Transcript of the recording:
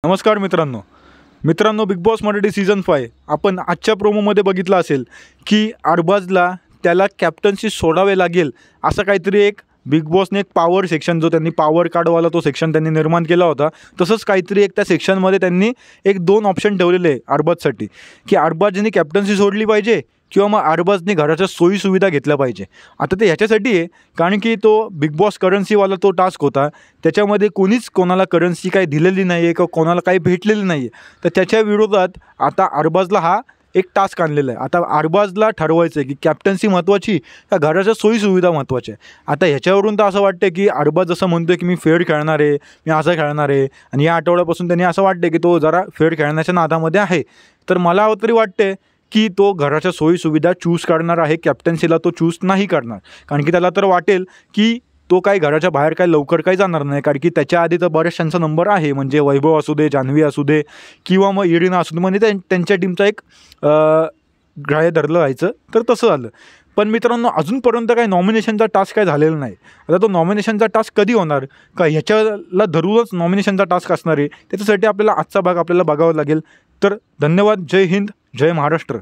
नमस्कार मित्रांनो big boss Marathi season 5 आपण आजच्या प्रोमोमध्ये बघितलं असेल की अरबाजला त्याला कॅप्टन्सी सोडावे लागेल असं काहीतरी एक बिग बॉसने एक पॉवर सेक्शन जो त्यांनी पॉवर कार्डवाला तो सेक्शन त्यांनी निर्माण केला होता। तसंच काहीतरी एक त्या सेक्शनमध्ये त्यांनी एक 2 ऑप्शन ठेवलेले आहे अरबाजसाठी की अरबाजने कॅप्टन्सी सोडली पाहिजे किंवा मग अरबाजने घराच्या सोयीसुविधा घेतल्या पाहिजे। आता ते ह्याच्यासाठी आहे कारण की तो बिग बॉस करन्सीवाला तो टास्क होता, त्याच्यामध्ये कोणीच कोणाला करन्सी काही दिलेली नाही आहे किंवा कोणाला काही भेटलेली नाही आहे। तर त्याच्या विरोधात आता अरबाजला हा एक टास्क आणलेला आहे। आता अरबाजला ठरवायचं आहे की कॅप्टन्सी महत्त्वाची का घराच्या सोयीसुविधा महत्त्वाच्या आहे। आता ह्याच्यावरून तर असं वाटतं की अरबाज असं म्हणतो आहे की मी फेअर खेळणार आहे, मी असं खेळणार आहे आणि या आठवड्यापासून त्यांनी असं वाटतं की तो जरा फेअर खेळण्याच्या नादामध्ये आहे। तर मला तरी वाटते की तो घराच्या सोयीसुविधा चूज करणार आहे, कॅप्टन्सीला तो चूज नाही करणार। कारण की त्याला तर वाटेल की तो काही घराच्या बाहेर काही लवकर काही जाणार नाही, कारण की त्याच्या आधी तर बऱ्याचशांचा नंबर आहे, म्हणजे वैभव असू दे, जान्हवी असू दे किंवा मग इरिना असू दे, म्हणजे त्यांच्या टीमचा एक ग्राह्य धरलं जायचं। तर तसं झालं। पण मित्रांनो अजूनपर्यंत काही नॉमिनेशनचा टास्क काय झालेला नाही। आता तो नॉमिनेशनचा टास्क कधी होणार का ह्याच्याला धरूनच नॉमिनेशनचा टास्क असणार आहे, त्याच्यासाठी आपल्याला आजचा भाग आपल्याला बघावा लागेल। तर धन्यवाद। जय हिंद, जय महाराष्ट्र।